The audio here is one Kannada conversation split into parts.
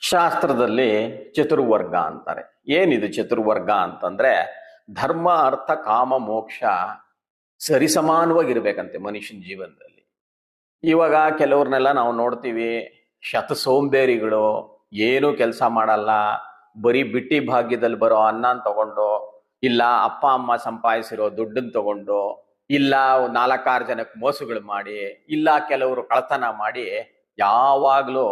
ಶಾಸ್ತ್ರದಲ್ಲಿ ಚತುರ್ವರ್ಗ ಅಂತಾರೆ. ಏನಿದು ಚತುರ್ವರ್ಗ ಅಂತಂದ್ರೆ ಧರ್ಮ ಅರ್ಥ ಕಾಮ ಮೋಕ್ಷ ಸರಿಸಮಾನವಾಗಿರ್ಬೇಕಂತೆ ಮನುಷ್ಯನ ಜೀವನದಲ್ಲಿ. ಇವಾಗ ಕೆಲವ್ರನ್ನೆಲ್ಲ ನಾವು ನೋಡ್ತೀವಿ, ಶತ ಸೋಂಬೇರಿಗಳು, ಏನು ಕೆಲಸ ಮಾಡಲ್ಲ, ಬರೀ ಬಿಟ್ಟಿ ಭಾಗ್ಯದಲ್ಲಿ ಬರೋ ಅನ್ನನ್ ತಗೊಂಡು, ಇಲ್ಲ ಅಪ್ಪ ಅಮ್ಮ ಸಂಪಾದಿಸಿರೋ ದುಡ್ಡನ್ನ ತಗೊಂಡು, ಇಲ್ಲ ನಾಲ್ಕಾರು ಜನಕ್ಕೆ ಮೋಸಗಳು ಮಾಡಿ, ಇಲ್ಲ ಕೆಲವರು ಕಳ್ತನ ಮಾಡಿ ಯಾವಾಗ್ಲೂ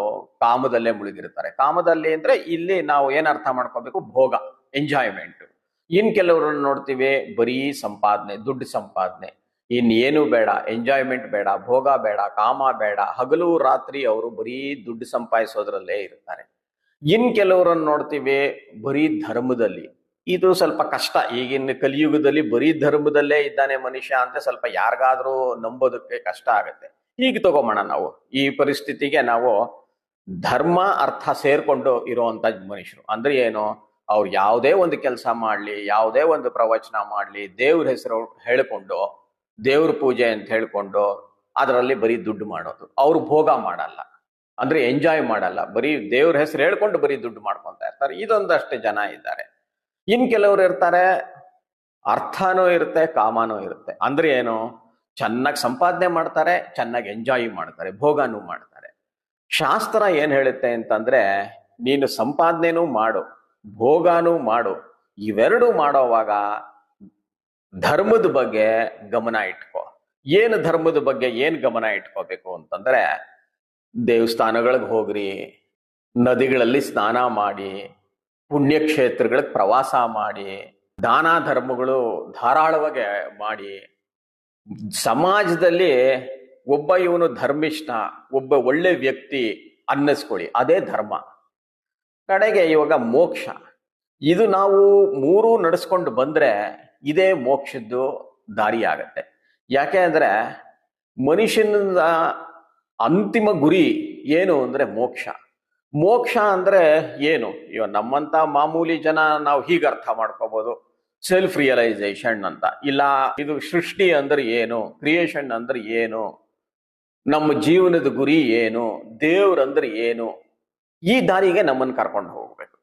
ಕಾಮದಲ್ಲೇ ಮುಳುಗಿರ್ತಾರೆ. ಕಾಮದಲ್ಲಿ ಅಂದ್ರೆ ಇಲ್ಲಿ ನಾವು ಏನ್ ಅರ್ಥ ಮಾಡ್ಕೋಬೇಕು, ಭೋಗ, ಎಂಜಾಯ್ಮೆಂಟ್. ಇನ್ ಕೆಲವ್ರನ್ನ ನೋಡ್ತೀವಿ ಬರೀ ಸಂಪಾದನೆ, ದುಡ್ಡು ಸಂಪಾದನೆ, ಇನ್ನೇನು ಬೇಡ, ಎಂಜಾಯ್ಮೆಂಟ್ ಬೇಡ, ಭೋಗ ಬೇಡ, ಕಾಮ ಬೇಡ, ಹಗಲು ರಾತ್ರಿ ಅವರು ಬರೀ ದುಡ್ಡು ಸಂಪಾದಿಸೋದ್ರಲ್ಲೇ ಇರ್ತಾರೆ. ಇನ್ ಕೆಲವ್ರನ್ನ ನೋಡ್ತೀವಿ ಬರೀ ಧರ್ಮದಲ್ಲಿ. ಇದು ಸ್ವಲ್ಪ ಕಷ್ಟ. ಈಗಿನ ಕಲಿಯುಗದಲ್ಲಿ ಬರೀ ಧರ್ಮದಲ್ಲೇ ಇದ್ದಾನೆ ಮನುಷ್ಯ ಅಂದ್ರೆ ಸ್ವಲ್ಪ ಯಾರಿಗಾದ್ರೂ ನಂಬೋದಕ್ಕೆ ಕಷ್ಟ ಆಗುತ್ತೆ. ಈಗ ತಗೊಂಬೋಣ ನಾವು ಈ ಪರಿಸ್ಥಿತಿಗೆ, ನಾವು ಧರ್ಮ ಅರ್ಥ ಸೇರ್ಕೊಂಡು ಇರುವಂತ ಮನುಷ್ಯರು ಅಂದ್ರೆ ಏನು, ಅವ್ರು ಯಾವುದೇ ಒಂದು ಕೆಲಸ ಮಾಡ್ಲಿ, ಯಾವುದೇ ಒಂದು ಪ್ರವಚನ ಮಾಡ್ಲಿ, ದೇವ್ರ ಹೆಸರು ಹೇಳ್ಕೊಂಡು, ದೇವ್ರ ಪೂಜೆ ಅಂತ ಹೇಳ್ಕೊಂಡು ಅದರಲ್ಲಿ ಬರೀ ದುಡ್ಡು ಮಾಡೋದು. ಅವ್ರು ಭೋಗ ಮಾಡಲ್ಲ, ಅಂದ್ರೆ ಎಂಜಾಯ್ ಮಾಡಲ್ಲ, ಬರೀ ದೇವ್ರ ಹೆಸರು ಹೇಳ್ಕೊಂಡು ಬರೀ ದುಡ್ಡು ಮಾಡ್ಕೊಂತ ಇರ್ತಾರೆ. ಇದೊಂದಷ್ಟು ಜನ ಇದ್ದಾರೆ. ಇನ್ ಕೆಲವ್ರು ಇರ್ತಾರೆ, ಅರ್ಥನೂ ಇರುತ್ತೆ, ಕಾಮನೂ ಇರುತ್ತೆ. ಅಂದ್ರೆ ಏನು, ಚೆನ್ನಾಗಿ ಸಂಪಾದನೆ ಮಾಡ್ತಾರೆ, ಚೆನ್ನಾಗಿ ಎಂಜಾಯ್ ಮಾಡ್ತಾರೆ, ಭೋಗನೂ ಮಾಡ್ತಾರೆ. ಶಾಸ್ತ್ರ ಏನ್ ಹೇಳುತ್ತೆ ಅಂತಂದ್ರೆ, ನೀನು ಸಂಪಾದನೆನೂ ಮಾಡು, ಭೋಗನೂ ಮಾಡು, ಇವೆರಡು ಮಾಡೋವಾಗ ಧರ್ಮದ ಬಗ್ಗೆ ಗಮನ ಇಟ್ಕೋ. ಏನು ಧರ್ಮದ ಬಗ್ಗೆ ಏನ್ ಗಮನ ಇಟ್ಕೋಬೇಕು ಅಂತಂದ್ರೆ, ದೇವಸ್ಥಾನಗಳಿಗೆ ಹೋಗ್ರಿ, ನದಿಗಳಲ್ಲಿ ಸ್ನಾನ ಮಾಡಿ, ಪುಣ್ಯಕ್ಷೇತ್ರಗಳಿಗೆ ಪ್ರವಾಸ ಮಾಡಿ, ದಾನ ಧರ್ಮಗಳು ಧಾರಾಳವಾಗಿ ಮಾಡಿ, ಸಮಾಜದಲ್ಲಿ ಒಬ್ಬ ಇವನು ಧರ್ಮಿಷ್ಠ, ಒಬ್ಬ ಒಳ್ಳೆ ವ್ಯಕ್ತಿ ಅನ್ನಿಸ್ಕೊಳ್ಳಿ, ಅದೇ ಧರ್ಮ. ಕಡೆಗೆ ಇವಾಗ ಮೋಕ್ಷ, ಇದು ನಾವು ಮೂರು ನಡೆಸ್ಕೊಂಡು ಬಂದ್ರೆ ಇದೇ ಮೋಕ್ಷದ್ದು ದಾರಿ ಆಗತ್ತೆ. ಯಾಕೆ ಅಂದ್ರೆ ಮನುಷ್ಯನ ಅಂತಿಮ ಗುರಿ ಏನು ಅಂದ್ರೆ ಮೋಕ್ಷ. ಮೋಕ್ಷ ಅಂದ್ರೆ ಏನು, ಇವ ನಮ್ಮಂತ ಮಾಮೂಲಿ ಜನ ನಾವು ಹೀಗೆ ಅರ್ಥ ಮಾಡ್ಕೋಬಹುದು, ಸೆಲ್ಫ್ ರಿಯಲೈಸೇಷನ್ ಅಂತ. ಇಲ್ಲ ಇದು ಸೃಷ್ಟಿ ಅಂದ್ರೆ ಏನು, ಕ್ರಿಯೇಷನ್ ಅಂದ್ರೆ ಏನು, ನಮ್ಮ ಜೀವನದ ಗುರಿ ಏನು, ದೇವ್ರಂದ್ರೆ ಏನು, ಈ ದಾರಿಗೆ ನಮ್ಮನ್ನು ಕರ್ಕೊಂಡು ಹೋಗ್ಬೇಕು.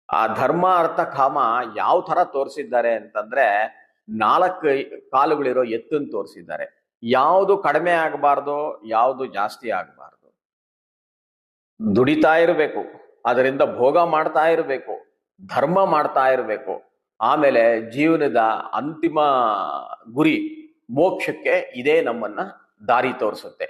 ಆ ಧರ್ಮ ಅರ್ಥ ಕಾಮ ಯಾವ ತರ ತೋರಿಸಿದ್ದಾರೆ ಅಂತಂದ್ರೆ, 4 ಕಾಲುಗಳಿರೋ ಎತ್ತನ್ನು ತೋರಿಸಿದ್ದಾರೆ. ಯಾವುದು ಕಡಿಮೆ ಆಗಬಾರ್ದು, ಯಾವುದು ಜಾಸ್ತಿ ಆಗಬಾರ್ದು. ದುಡಿತಾ ಇರಬೇಕು, ಅದರಿಂದ ಭೋಗ ಮಾಡ್ತಾ ಇರಬೇಕು, ಧರ್ಮ ಮಾಡ್ತಾ ಇರಬೇಕು. ಆಮೇಲೆ ಜೀವನದ ಅಂತಿಮ ಗುರಿ ಮೋಕ್ಷಕ್ಕೆ ಇದೇ ನಮ್ಮನ್ನ ದಾರಿ ತೋರಿಸುತ್ತೆ.